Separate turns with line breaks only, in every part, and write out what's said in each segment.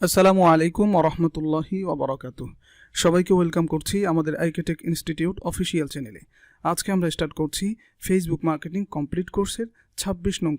আসসালামু আলাইকুম ওয়া রাহমাতুল্লাহি ওয়া বারাকাতুহু। সবাইকে ওয়েলকাম করছি আমাদের আইকেটেক ইনস্টিটিউট অফিসিয়াল চ্যানেলে। আজকে আমরা স্টার্ট করছি ফেসবুক মার্কেটিং কমপ্লিট কোর্সের 26 নং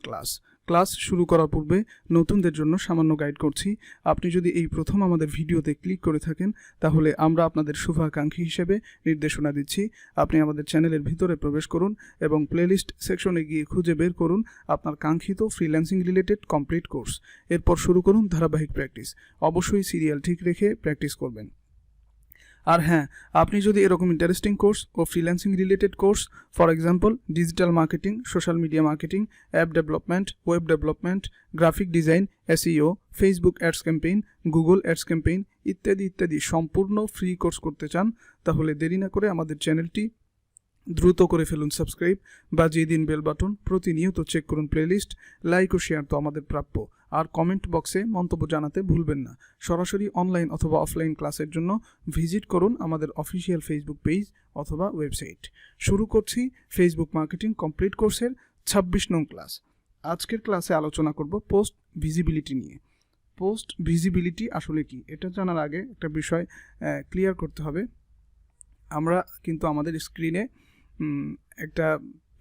ক্লাস শুরু করার পূর্বে নতুনদের জন্য সামান্য গাইড করছি। আপনি যদি এই প্রথম আমাদের ভিডিওতে ক্লিক করে থাকেন তাহলে আমরা আপনাদের শুভাকাঙ্ক্ষী হিসেবে নির্দেশনা দিচ্ছি। আপনি আমাদের চ্যানেলের ভিতরে প্রবেশ করুন এবং প্লেলিস্ট সেকশনে গিয়ে খুঁজে বের করুন আপনার কাঙ্ক্ষিত ফ্রিল্যান্সিং রিলেটেড কমপ্লিট কোর্স। এরপর শুরু করুন ধারাবাহিক প্র্যাকটিস। অবশ্যই সিরিয়াল ঠিক রেখে প্র্যাকটিস করবেন। আর হ্যাঁ, আপনি যদি এরকম ইন্টারেস্টিং কোর্স ও freelancing related course, for example digital marketing, social media marketing, app development, web development, graphic design, SEO, Facebook ads campaign, Google ads campaign ইত্যাদি সম্পূর্ণ ফ্রি কোর্স করতে চান, তাহলে দেরি না করে আমাদের চ্যানেলটি দ্রুত করে ফেলুন সাবস্ক্রাইব, বাজিয়ে দিন বেল বাটন, প্রতিনিয়ত চেক করুন প্লেলিস্ট, লাইক ও শেয়ার তো আমাদের প্রাপ্য। আর কমেন্ট বক্সে মন্তব্য জানাতে ভুলবেন না। সরাসরি অনলাইন অথবা অফলাইন ক্লাসের জন্য ভিজিট করুন আমাদের অফিসিয়াল ফেসবুক পেজ অথবা ওয়েবসাইট। শুরু করছি ফেসবুক মার্কেটিং কমপ্লিট কোর্সের 26 নং ক্লাস। আজকের ক্লাসে আলোচনা করব পোস্ট ভিজিবিলিটি নিয়ে। পোস্ট ভিজিবিলিটি আসলে কি, এটা জানার আগে একটা বিষয় ক্লিয়ার করতে হবে। আমরা কিন্তু আমাদের স্ক্রিনে একটা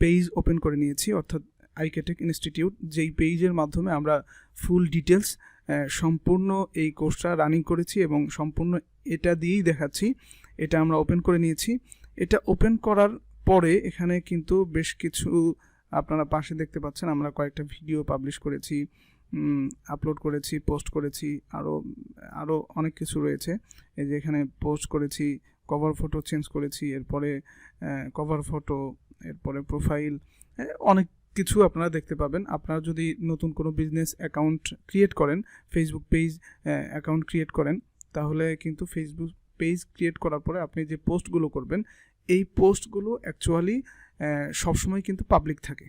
পেজ ওপেন করে নিয়েছি, অর্থাৎ আইকেটেক ইনস্টিটিউট, যেই পেজের মাধ্যমে আমরা ফুল ডিটেলস সম্পূর্ণ এই কোর্সটা রানিং করেছি এবং সম্পূর্ণ এটা দিয়েই দেখাচ্ছি। এটা আমরা ওপেন করে নিয়েছি। এটা ওপেন করার পরে এখানে কিন্তু বেশ কিছু আপনারা পাশে দেখতে পাচ্ছেন, আমরা কয়েকটা ভিডিও পাবলিশ করেছি, আপলোড করেছি, পোস্ট করেছি, আরও অনেক কিছু রয়েছে। এই যে এখানে পোস্ট করেছি, কভার ফটো চেঞ্জ করেছি, এরপরে কভার ফটো, এরপরে প্রোফাইল, অনেক কিছু আপনারা দেখতে পাবেন। আপনারা যদি নতুন কোনো বিজনেস অ্যাকাউন্ট ক্রিয়েট করেন, ফেসবুক পেজ অ্যাকাউন্ট ক্রিয়েট করেন, তাহলে কিন্তু ফেসবুক পেজ ক্রিয়েট করার পরে আপনি যে পোস্টগুলো করবেন, এই পোস্টগুলো অ্যাকচুয়ালি সবসময় কিন্তু পাবলিক থাকে,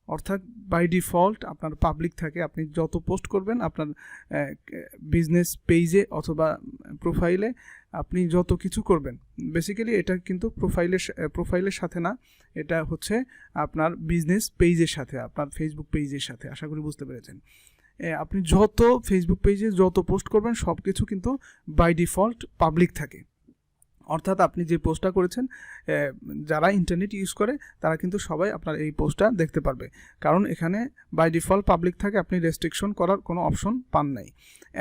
অর্থাৎ বাই ডিফল্ট আপনার পাবলিক থাকে। আপনি যত পোস্ট করবেন আপনার বিজনেস পেজে অথবা প্রোফাইলে, আপনি যত কিছু করবেন, বেসিক্যালি এটা কিন্তু প্রোফাইলের সাথে না, এটা হচ্ছে আপনার বিজনেস পেজের সাথে, আপনার ফেসবুক পেজের সাথে। আশা করি বুঝতে পেরেছেন। আপনি যত ফেসবুক পেজে যত পোস্ট করবেন সব কিছু কিন্তু বাই ডিফল্ট পাবলিক থাকে, অর্থাৎ আপনি যে পোস্টটা করেছেন, যারা ইন্টারনেট ইউজ করে তারা কিন্তু সবাই আপনার এই পোস্টটা দেখতে পারবে, কারণ এখানে বাই ডিফল্ট পাবলিক থাকে, আপনি রেস্ট্রিকশন করার কোনো অপশন পান নাই।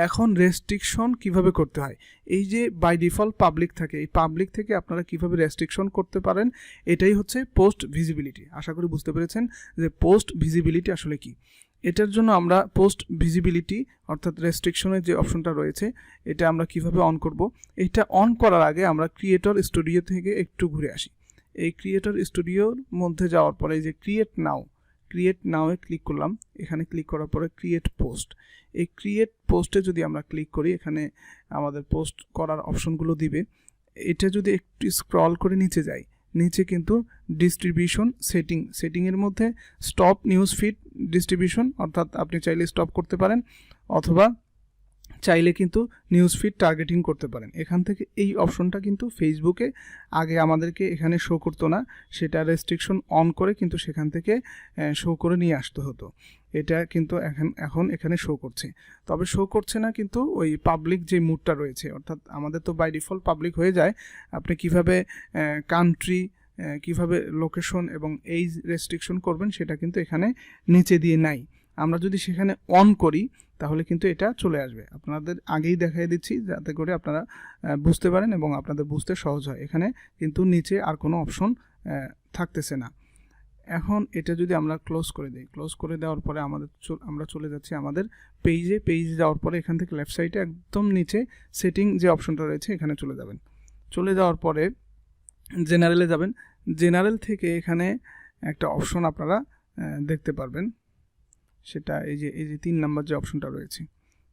এখন রেস্ট্রিকশন কিভাবে করতে হয়, এই যে বাই ডিফল্ট পাবলিক থাকে, এই পাবলিক থেকে আপনারা কিভাবে রেস্ট্রিকশন করতে পারেন, এটাই হচ্ছে পোস্ট ভিজিবিলিটি। আশা করি বুঝতে পেরেছেন যে পোস্ট ভিজিবিলিটি আসলে কি। এটার জন্য আমরা পোস্ট ভিজিবিলিটি অর্থাৎ রেস্ট্রিকশনের যে অপশনটা রয়েছে, এটা আমরা কিভাবে অন করব। এটা অন করার আগে আমরা ক্রিয়েটর স্টুডিও থেকে একটু ঘুরে আসি। এই ক্রিয়েটর স্টুডিওর মধ্যে যাওয়ার পরে এই যে ক্রিয়েট নাওয়ে ক্লিক করলাম। এখানে ক্লিক করার পরে ক্রিয়েট পোস্ট, এই ক্রিয়েট পোস্টে যদি আমরা ক্লিক করি, এখানে আমাদের পোস্ট করার অপশনগুলো দিবে। এটা যদি একটু স্ক্রল করে নিচে যাই, নিচে কিন্তু ডিস্ট্রিবিউশন সেটিংয়ের মধ্যে স্টপ নিউজ ফিড ডিস্ট্রিবিউশন, অর্থাৎ আপনি চাইলে স্টপ করতে পারেন অথবা চাইলে কিন্তু নিউজ ফিড টার্গেটিং করতে পারেন। এখান থেকে এই অপশনটা কিন্তু ফেসবুকে আগে আমাদেরকে এখানে শো করতো না, সেটা রেস্ট্রিকশন অন করে কিন্তু সেখান থেকে শো করে নিয়ে আসতে হতো। এটা কিন্তু এখন এখানে শো করছে, তবে শো করছে না কিন্তু ওই পাবলিক যে মুডটা রয়েছে, অর্থাৎ আমাদের তো বাই ডিফল্ট পাবলিক হয়ে যায়। আপনি কিভাবে কান্ট্রি, কিভাবে লোকেশন এবং এইজ রেস্ট্রিকশন করবেন সেটা কিন্তু এখানে নিচে দিয়ে নাই। আমরা যদি সেখানে অন করি তাহলে কিন্তু এটা চলে আসবে। আপনাদের আগেই দেখাই দিচ্ছি যাতে করে আপনারা বুঝতে পারেন এবং আপনাদের বুঝতে সহজ হয়। এখানে কিন্তু নিচে আর কোনো অপশন থাকতেছে না। এখন এটা যদি আমরা ক্লোজ করে দিই, ক্লোজ করে দেওয়ার পরে আমরা চলে যাচ্ছি আমাদের পেজে যাওয়ার পরে এখান থেকে লেফট সাইডে একদম নিচে সেটিং যে অপশনটা রয়েছে এখানে চলে যাবেন। চলে যাওয়ার পরে জেনারেলে যাবেন। জেনারেল থেকে এখানে একটা অপশন আপনারা দেখতে পারবেন, সেটা এই যে 3 নাম্বার যে অপশনটা রয়েছে,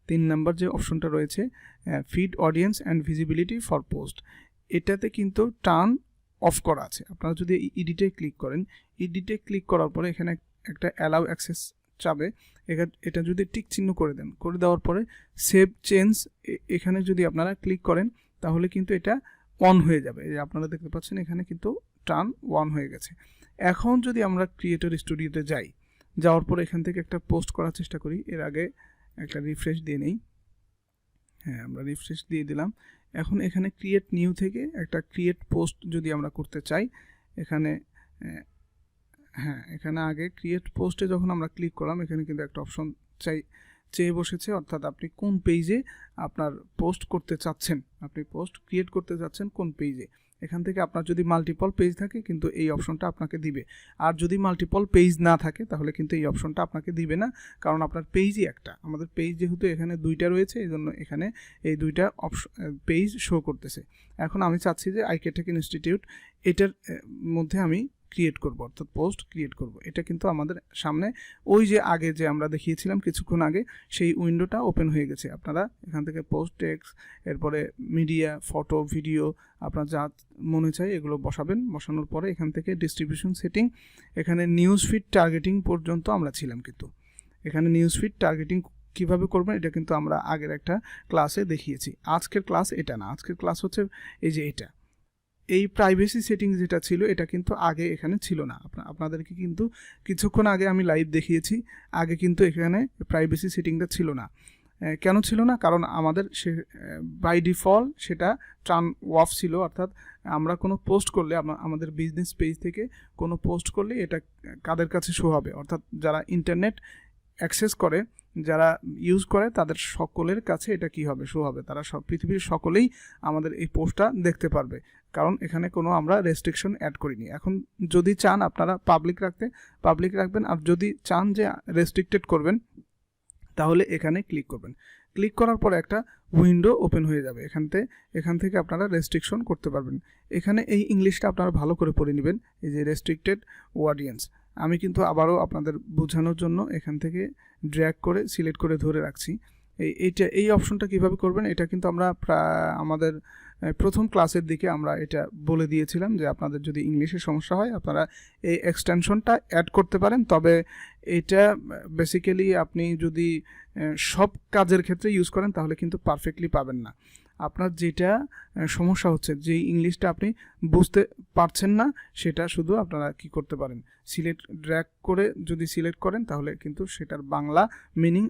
3 নাম্বার যে অপশনটা রয়েছে feed audience and visibility for post, এটাতে কিন্তু টার্ন অফ করা আছে। আপনারা যদি এডিটে ক্লিক করেন, এডিটে ক্লিক করার পরে এখানে একটা অ্যালাউ অ্যাক্সেস চাবে, এটা যদি টিক চিহ্ন করে দেন, করে দেওয়ার পরে সেভ চেঞ্জ এখানে যদি আপনারা ক্লিক করেন তাহলে কিন্তু এটা অন হয়ে যাবে। এই যে আপনারা দেখতে পাচ্ছেন এখানে কিন্তু টার্ন অন হয়ে গেছে। এখন যদি আমরা ক্রিয়েটর স্টুডিওতে যাওয়ার পর এখান থেকে একটা পোস্ট করার চেষ্টা করি, এর আগে একটা রিফ্রেশ দিয়ে নেই। হ্যাঁ, আমরা রিফ্রেশ দিয়ে দিলাম। এখন এখানে ক্রিয়েট নিউ থেকে একটা ক্রিয়েট পোস্ট যদি আমরা করতে চাই, এখানে হ্যাঁ, এখানে আগে ক্রিয়েট পোস্টে যখন আমরা ক্লিক করলাম, এখানে কিন্তু একটা অপশন চেয়ে বসেছে, অর্থাৎ আপনি কোন পেজে আপনার পোস্ট করতে চাচ্ছেন, আপনি পোস্ট ক্রিয়েট করতে চাচ্ছেন কোন পেজে। এখান থেকে আপনার যদি মাল্টিপল পেজ থাকে কিন্তু এই অপশনটা আপনাকে দিবে, আর যদি মাল্টিপল পেজ না থাকে তাহলে কিন্তু এই অপশনটা আপনাকে দিবে না, কারণ আপনার পেজই একটা। আমাদের পেজ যেহেতু এখানে দুইটা রয়েছে, এই জন্য এখানে এই দুইটা পেজ শো করতেছে। এখন আমি চাচ্ছি যে আইকেটেক ইনস্টিটিউট এটার মধ্যে আমি ক্রিয়েট করব, অর্থাৎ পোস্ট ক্রিয়েট করব। এটা কিন্তু আমাদের সামনে ওই যে আগে যে আমরা দেখিয়েছিলাম কিছুক্ষণ আগে, সেই উইন্ডোটা ওপেন হয়ে গেছে। আপনারা এখান থেকে পোস্ট, টেক্সট, এরপরে মিডিয়া, ফটো, ভিডিও, আপনার যা মনে চাই এগুলো বসাবেন। বসানোর পরে এখান থেকে ডিস্ট্রিবিউশন সেটিং, এখানে নিউজ ফিড টার্গেটিং পর্যন্ত আমরা ছিলাম। কিন্তু এখানে নিউজ ফিড টার্গেটিং কীভাবে করবেন এটা কিন্তু আমরা আগের একটা ক্লাসে দেখিয়েছি। আজকের ক্লাস এটা না, আজকের ক্লাস হচ্ছে এই যে এটা। এই প্রাইভেসি সেটিং যেটা ছিল এটা কিন্তু আগে এখানে ছিল না। আপনাদেরকে কিন্তু কিছুক্ষণ আগে আমি লাইভ দেখিয়েছি, আগে কিন্তু এখানে প্রাইভেসি সেটিংটা ছিল না। কেন ছিল না? কারণ আমাদের বাই ডিফল্ট সেটা টার্ন অফ ছিল, অর্থাৎ আমরা কোনো পোস্ট করলে, আমাদের বিজনেস পেজ থেকে কোনো পোস্ট করলে এটা কাদের কাছে শো হবে, অর্থাৎ যারা ইন্টারনেট অ্যাক্সেস করে, যারা ইউজ করে তাদের সকলের কাছে এটা কি হবে, শো হবে। তারা পৃথিবীর সকলেই আমাদের এই পোস্টটা দেখতে পারবে, কারণ এখানে কোনো আমরা রেস্ট্রিকশন অ্যাড করিনি। এখন যদি চান আপনারা পাবলিক রাখতে পাবলিক রাখবেন, আর যদি চান যে রেস্ট্রিক্টেড করবেন তাহলে এখানে ক্লিক করবেন। ক্লিক করার পর একটা উইন্ডো ওপেন হয়ে যাবে। এখান থেকে আপনারা রেস্ট্রিকশন করতে পারবেন। এখানে এই ইংলিশটা আপনারা ভালো করে পড়ে নেবেন, এই যে রেস্ট্রিক্টেড অডিয়েন্স। আমি কিন্তু আবারও আপনাদের বোঝানোর জন্য এখান থেকে ড্র্যাগ করে সিলেক্ট করে ধরে রাখছি। এই অপশনটা কিভাবে করবেন এটা কিন্তু আমরা আমাদের প্রথম ক্লাসের দিকে আমরা এটা বলে দিয়েছিলাম যে আপনাদের যদি ইংলিশের সমস্যা হয় আপনারা এই এক্সটেনশনটা অ্যাড করতে পারেন। তবে এটা বেসিক্যালি আপনি যদি সব কাজের ক্ষেত্রে ইউজ করেন তাহলে কিন্তু পারফেক্টলি পাবেন না। আপনার যেটা সমস্যা হচ্ছে, যে ইংলিশটা আপনি বুঝতে পারছেন না, সেটা শুধু আপনারা কি করতে পারেন, ড্র্যাগ করে যদি সিলেক্ট করেন তাহলে কিন্তু সেটার বাংলা মিনিং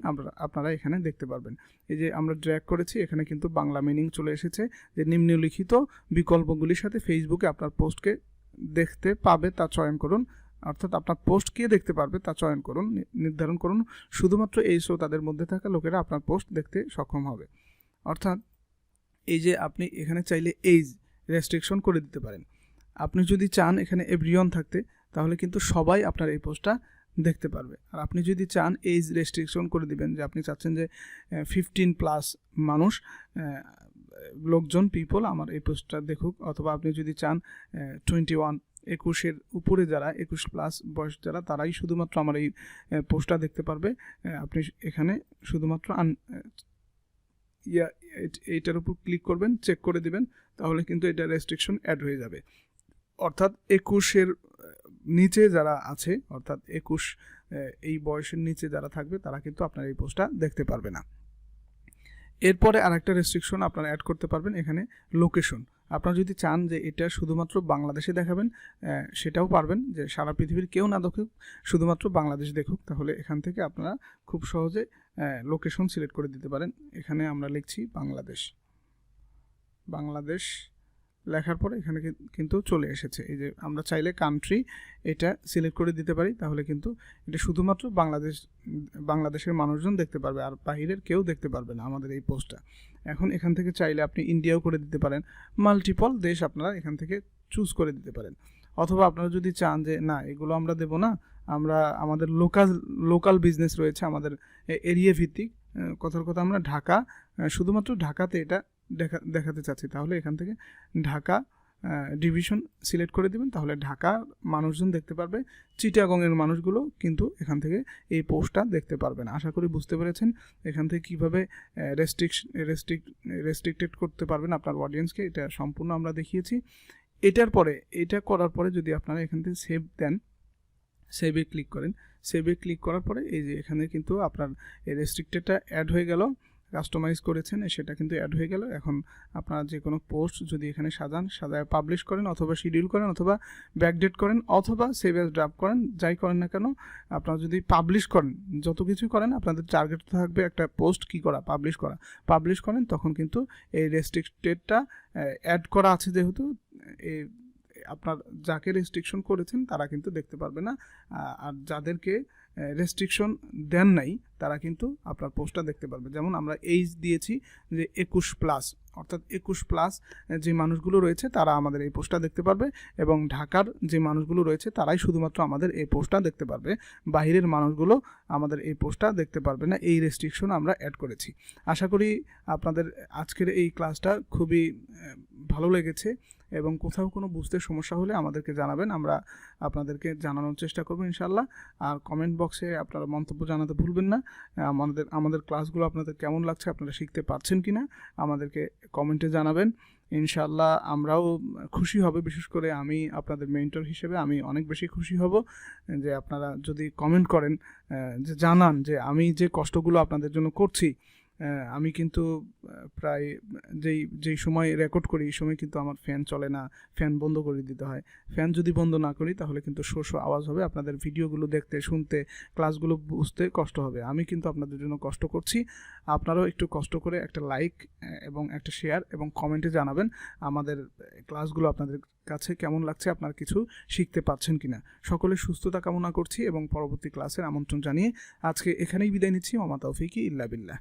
আপনারা এখানে দেখতে পারবেন। এই যে আমরা ড্র্যাগ করেছি, এখানে কিন্তু বাংলা মিনিং চলে এসেছে, যে নিম্নলিখিত বিকল্পগুলির সাথে ফেসবুকে আপনার পোস্টকে দেখতে পাবে তা চয়ন করুন। অর্থাৎ আপনার পোস্ট কে দেখতে পারবে তা চয়ন করুন, নির্ধারণ করুন। শুধুমাত্র এই শ্রোতাদের মধ্যে থাকা লোকেরা আপনার পোস্ট দেখতে সক্ষম হবে। অর্থাৎ এই যে আপনি এখানে চাইলে এজ রেস্ট্রিকশন করে দিতে পারেন। আপনি যদি চান এখানে এভরিওয়ান থাকতে, তাহলে কিন্তু সবাই আপনার এই পোস্টটা দেখতে পারবে। আর আপনি যদি চান এজ রেস্ট্রিকশন করে দিবেন, যে আপনি চাচ্ছেন যে 15+ মানুষ, পিপল আমার এই পোস্টটা দেখুক, অথবা আপনি যদি চান 21 উপরে যারা 21+ বয়স যারা, তারাই শুধুমাত্র আমার এই পোস্টটা দেখতে পারবে। আপনি এখানে শুধুমাত্র এইটার উপর ক্লিক করবেন, চেক করে দিবেন, তাহলে কিন্তু এটা রেস্ট্রিকশন অ্যাড হয়ে যাবে। অর্থাৎ 21 নিচে যারা আছে, অর্থাৎ 21 এই বয়সের নিচে যারা থাকবে তারা কিন্তু আপনার এই পোস্টটা দেখতে পারবে না। এরপরে আরেকটা রেস্ট্রিকশন আপনারা অ্যাড করতে পারবেন, এখানে লোকেশন। আপনারা যদি চান যে এটা শুধুমাত্র বাংলাদেশে দেখাবেন, সেটাও পারবেন, যে সারা পৃথিবীর কেউ না দেখুক, শুধুমাত্র বাংলাদেশ দেখুক। তাহলে এখান থেকে আপনারা খুব সহজে লোকেশন সিলেক্ট করে দিতে পারেন। এখানে আমরা লিখছি বাংলাদেশ লেখার পরে এখানে কিন্তু চলে এসেছে। এই যে আমরা চাইলে কান্ট্রি এটা সিলেক্ট করে দিতে পারি, তাহলে কিন্তু এটা শুধুমাত্র বাংলাদেশের মানুষজন দেখতে পারবে, আর বাহিরের কেউ দেখতে পারবে না আমাদের এই পোস্টটা। এখন এখান থেকে চাইলে আপনি ইন্ডিয়াও করে দিতে পারেন, মাল্টিপল দেশ আপনারা এখান থেকে চুজ করে দিতে পারেন। অথবা আপনারা যদি চান যে না এগুলো আমরা দেব না, আমরা আমাদের লোকাল বিজনেস রয়েছে, আমাদের এরিয়া ভিত্তিক, কথার কথা আমরা ঢাকা, শুধুমাত্র ঢাকাতে এটা দেখাতে চাচ্ছি, তাহলে এখান থেকে ঢাকা ডিভিশন সিলেক্ট করে দিবেন, তাহলে ঢাকা মানুষজন দেখতে পারবে। চিটাগংয়ের মানুষগুলো কিন্তু এখান থেকে এই পোস্টটা দেখতে পারবে না। আশা করি বুঝতে পেরেছেন এখান থেকে কীভাবে রেস্ট্রিক্টেড করতে পারবেন আপনার অডিয়েন্সকে, এটা সম্পূর্ণ আমরা দেখিয়েছি। এটা করার পরে যদি আপনারা এখান থেকে সেভ দেন, সেভে ক্লিক করেন, সেভে ক্লিক করার পরে এই যে এখানে কিন্তু আপনার এই রেস্ট্রিক্টেডটা অ্যাড হয়ে গেল। কাস্টমাইজ করেছেন সেটা কিন্তু অ্যাড হয়ে গেল। এখন আপনারা যে কোনো পোস্ট যদি এখানে সাজায় পাবলিশ করেন অথবা শিডিউল করেন অথবা ব্যাকডেট করেন অথবা সেভ অ্যাজ ড্রাফট করেন, যাই করেন না কেন আপনারা যদি পাবলিশ করেন, যত কিছু করেন আপনাদের টার্গেট থাকবে একটা পোস্ট কী করা, পাবলিশ করেন, তখন কিন্তু এই রেস্ট্রিক্টেডটা অ্যাড করা আছে যেহেতু আপনার যাকে রেস্ট্রিকশন করেছেন তারা কিন্তু দেখতে পারবে না, আর যাদেরকে রেস্ট্রিকশন দেন নাই তারা কিন্তু আপনার পোস্টটা দেখতে পারবে। যেমন আমরা এইজ দিয়েছি যে 21+, অর্থাৎ 21+ যে মানুষগুলো রয়েছে তারা আমাদের এই পোস্টটা দেখতে পারবে, এবং ঢাকার যে মানুষগুলো রয়েছে তারাই শুধুমাত্র আমাদের এই পোস্টটা দেখতে পারবে, বাইরের মানুষগুলো আমাদের এই পোস্টটা দেখতে পারবে না। এই রেস্ট্রিকশন আমরা অ্যাড করেছি। আশা করি আপনাদের আজকের এই ক্লাসটা খুবই ভালো লেগেছে, এবং কোথাও কোনো বুঝতে সমস্যা হলে আমাদেরকে জানাবেন, আমরা আপনাদেরকে জানানোর চেষ্টা করবো ইনশাআল্লাহ। আর কমেন্ট বক্সে আপনারা মন্তব্য জানাতে ভুলবেন না। আমাদের ক্লাসগুলো আপনাদের কেমন লাগছে, আপনারা শিখতে পারছেন কি না আমাদেরকে কমেন্টে জানাবেন। ইনশাআল্লাহ আমরাও খুশি হব, বিশেষ করে আমি আপনাদের মেন্টর হিসেবে আমি অনেক বেশি খুশি হব যে আপনারা যদি কমেন্ট করেন, যে জানান যে আমি যে কষ্টগুলো আপনাদের জন্য করছি। আমি কিন্তু প্রায় যেই সময় রেকর্ড করি এই সময় কিন্তু আমার ফ্যান চলে না, ফ্যান বন্ধ করে দিতে হয়। ফ্যান যদি বন্ধ না করি তাহলে কিন্তু শো আওয়াজ হবে, আপনাদের ভিডিওগুলো দেখতে শুনতে ক্লাসগুলো বুঝতে কষ্ট হবে। আমি কিন্তু আপনাদের জন্য কষ্ট করছি, আপনারাও একটু কষ্ট করে একটা লাইক এবং একটা শেয়ার এবং কমেন্টে জানাবেন আমাদের ক্লাসগুলো আপনাদের কাছে কেমন লাগছে, আপনারা কিছু শিখতে পারছেন কিনা। সকলের সুস্থতা কামনা করছি এবং পরবর্তী ক্লাসের আমন্ত্রণ জানিয়ে আজকে এখানেই বিদায় নিচ্ছি। ওমা তাওফিকি ইল্লা বিল্লাহ।